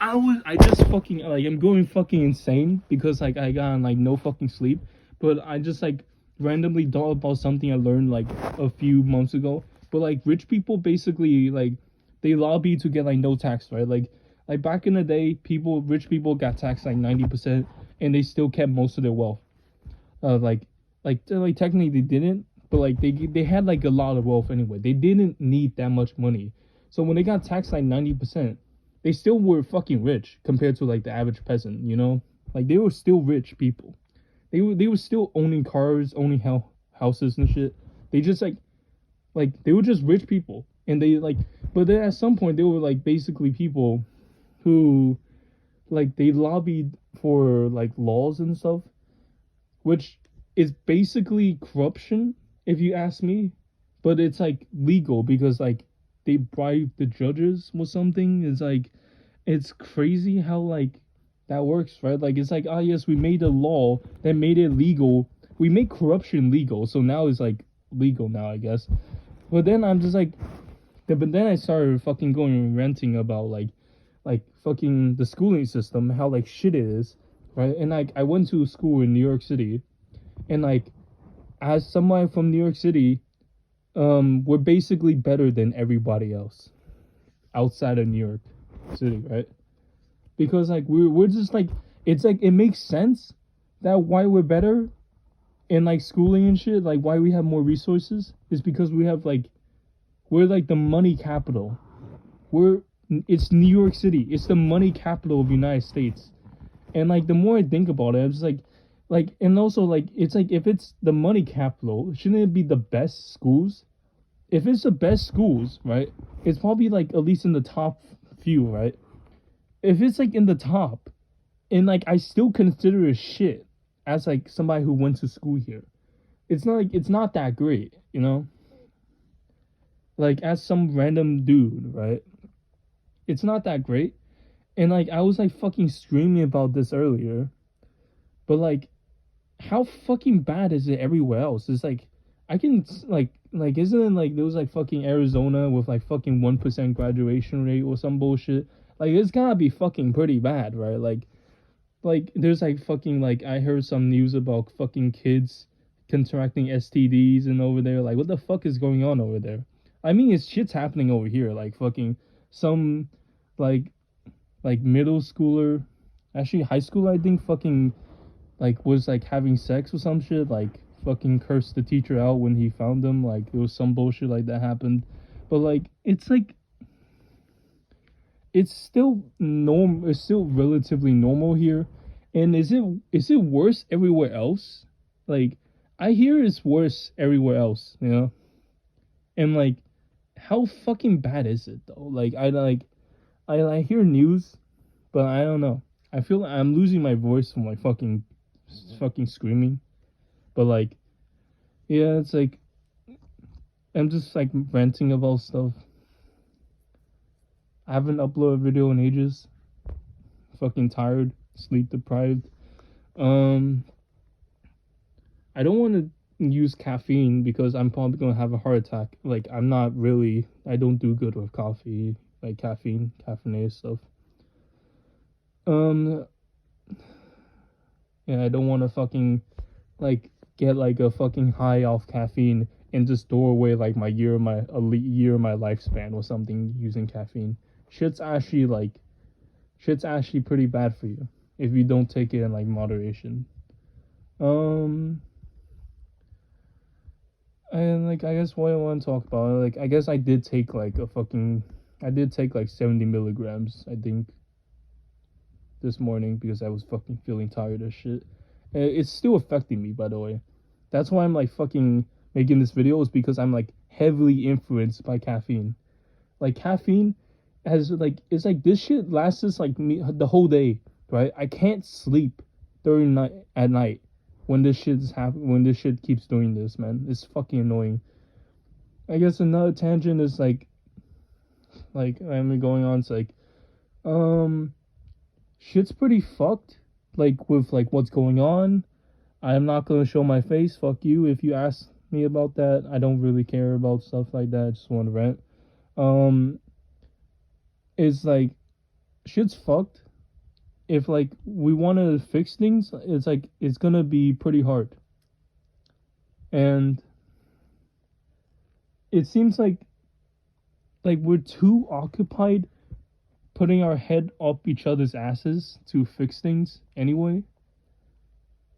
I just fucking like I'm going fucking insane because like I got like no fucking sleep, but I just like randomly thought about something I learned like a few months ago. But like rich people basically like they lobby to get like no tax, right? Like back in the day, rich people got taxed like 90%, and they still kept most of their wealth. Like like technically they didn't, but like they had like a lot of wealth anyway. They didn't need that much money, so when they got taxed like 90%, they still were fucking rich compared to like the average peasant. You know, like they were still rich people. They were still owning cars, owning houses and shit. They just like they were just rich people, and they like, but then at some point they were like basically people who like they lobbied for like laws and stuff, which is basically corruption if you ask me, but it's like legal because like they bribe the judges or something. It's like it's crazy how like that works, right? Like it's like, ah, yes, we made a law that made it legal. We made corruption legal, so now it's like legal now, I guess. But then I'm just like, but then I started fucking going ranting about like fucking the schooling system, how like shit it is, right? And like I went to school in New York City, and like as someone from New York City, we're basically better than everybody else outside of New York City, right? Because like we're just like, it's like it makes sense that why we're better in like schooling and shit, like why we have more resources is because we have like we're like the money capital. We're it's New York City. It's the money capital of the United States. And like the more I think about it, I'm just like and also like it's like if it's the money capital, shouldn't it be the best schools? If it's the best schools, right? It's probably like at least in the top few, right? If it's like in the top, and like I still consider it shit as like somebody who went to school here. It's not like it's not that great, you know? Like as some random dude, right? It's not that great. And like I was like fucking streaming about this earlier, but like how fucking bad is it everywhere else? It's like I can like isn't it like there was like fucking Arizona with like fucking 1% graduation rate or some bullshit? Like it's gotta be fucking pretty bad, right? Like there's like fucking like I heard some news about fucking kids contracting STDs and over there. Like what the fuck is going on over there? I mean it's shit's happening over here. Like fucking some like middle schooler, actually high school I think fucking like was like having sex or some shit, like fucking cursed the teacher out when he found them. Like it was some bullshit like that happened. But like it's still it's still relatively normal here. And is it worse everywhere else? Like I hear it's worse everywhere else, you know? And like how fucking bad is it though? Like I hear news, but I don't know. I feel like I'm losing my voice from like fucking screaming. But like yeah, it's like I'm just like ranting about stuff. I haven't uploaded a video in ages. Fucking tired, sleep deprived. Um, I don't want to use caffeine because I'm probably gonna have a heart attack. Like I'm not really. I don't do good with coffee, like caffeinated stuff. Um, yeah, I don't want to fucking like get like a fucking high off caffeine and just throw away like a year of my lifespan or something using caffeine. Shit's actually like shit's actually pretty bad for you if you don't take it in like moderation. Um, and like I guess what I want to talk about, like I guess I did take like 70 milligrams, I think, this morning because I was fucking feeling tired as shit. And it's still affecting me, by the way. That's why I'm like fucking making this video is because I'm like heavily influenced by caffeine. Like caffeine has like it's like this shit lasts like me the whole day, right? I can't sleep during night at night when this shit keeps doing this, man. It's fucking annoying. I guess another tangent is like I'm going on. It's like um shit's pretty fucked. Like with like what's going on. I'm not gonna show my face. Fuck you if you ask me about that. I don't really care about stuff like that. I just want to rant. Um, it's like shit's fucked. If like we want to fix things, it's like it's gonna be pretty hard. And it seems like we're too occupied putting our head up each other's asses to fix things anyway.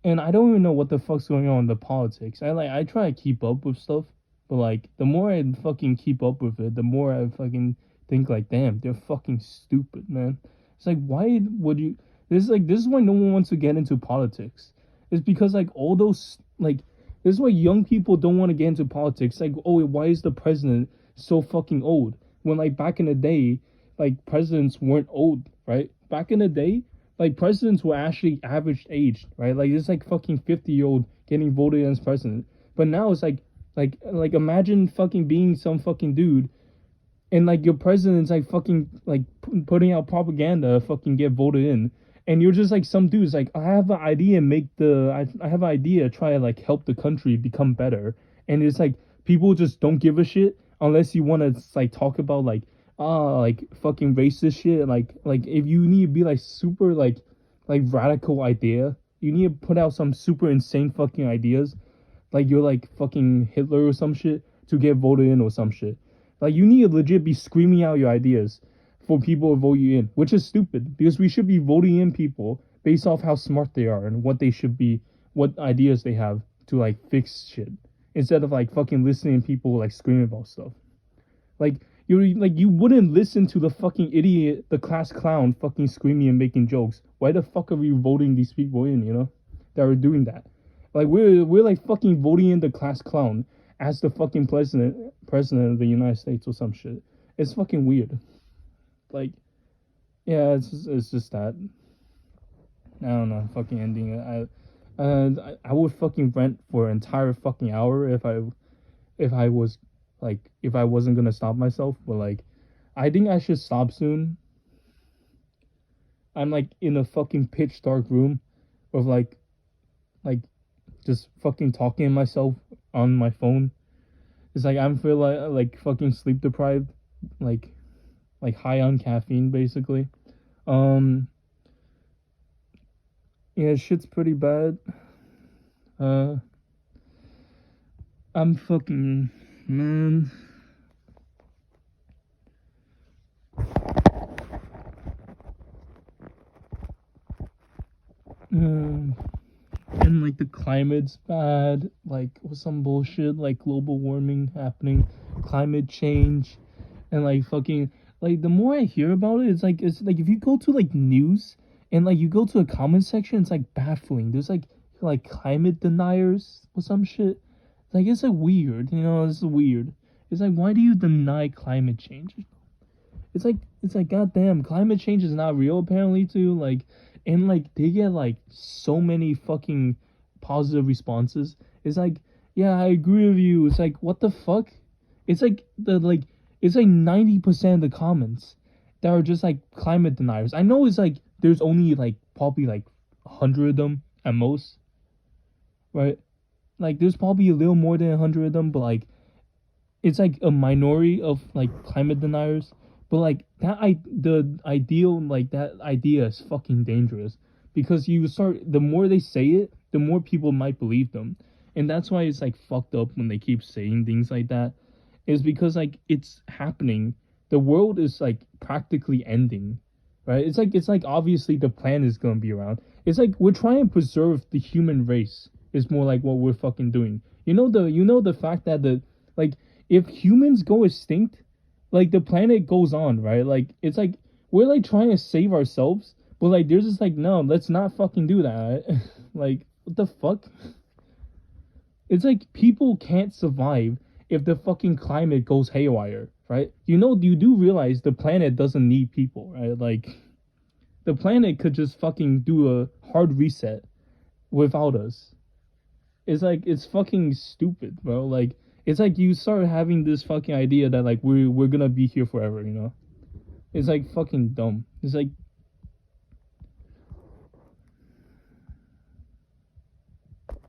And I don't even know what the fuck's going on in the politics. I try to keep up with stuff, but like the more I fucking keep up with it, the more I fucking think like, damn, they're fucking stupid, man. It's like, why would you? This is why no one wants to get into politics. It's because like all those like this is why young people don't want to get into politics. Like, oh, why is the president so fucking old? When like back in the day, like presidents weren't old, right? Back in the day, like presidents were actually average aged, right? Like it's like fucking 50-year-old getting voted in as president. But now it's like imagine fucking being some fucking dude and like your president's like fucking like putting out propaganda fucking get voted in, and you're just like some dude's like, I have an idea, I have an idea, try to like help the country become better. And it's like people just don't give a shit unless you want to like talk about like fucking racist shit. Like if you need to be like super like radical idea, you need to put out some super insane fucking ideas, like you're like fucking Hitler or some shit to get voted in or some shit. Like you need to legit be screaming out your ideas for people to vote you in, which is stupid because we should be voting in people based off how smart they are and what they should be, what ideas they have to like fix shit, instead of like fucking listening to people like screaming about stuff. Like you wouldn't listen to the fucking idiot, the class clown, fucking screaming and making jokes. Why the fuck are we voting these people in? You know, that are doing that. Like we're like fucking voting in the class clown as the fucking president of the United States or some shit. It's fucking weird. Like, yeah, it's just that. I don't know. Fucking ending it. I would fucking rent for an entire fucking hour if I was like if I wasn't gonna stop myself. But like, I think I should stop soon. I'm like in a fucking pitch dark room with like just fucking talking to myself on my phone. It's like I'm feel like fucking sleep deprived, like high on caffeine basically. Um yeah, shit's pretty bad. Uh I'm fucking man. Um and like the climate's bad, like with some bullshit like global warming happening, climate change, and like fucking like the more I hear about it, it's like if you go to like news and like you go to a comment section, it's like baffling. There's like climate deniers or some shit. Like it's like weird, you know, it's weird. It's like why do you deny climate change? It's like goddamn, climate change is not real apparently too. Like and like they get like so many fucking positive responses. It's like, yeah, I agree with you. It's like what the fuck? It's like it's like 90% of the comments that are just like climate deniers. I know it's like there's only like probably like 100 of them at most, right? Like there's probably a little more than 100 of them, but like it's like a minority of like climate deniers. But like the ideal like that idea is fucking dangerous because you start the more they say it, the more people might believe them, and that's why it's like fucked up when they keep saying things like that. Is because like it's happening. The world is like practically ending, right? It's like obviously the planet is gonna be around. It's like we're trying to preserve the human race. Is more like what we're fucking doing. You know the fact that the like if humans go extinct, like the planet goes on, right? Like it's like we're like trying to save ourselves, but like there's just like no, let's not fucking do that. Like what the fuck? It's like people can't survive if the fucking climate goes haywire, right? You do realize the planet doesn't need people, right? Like the planet could just fucking do a hard reset without us. It's fucking stupid, bro. Like it's like you start having this fucking idea that like we're gonna be here forever, you know? It's like fucking dumb. It's like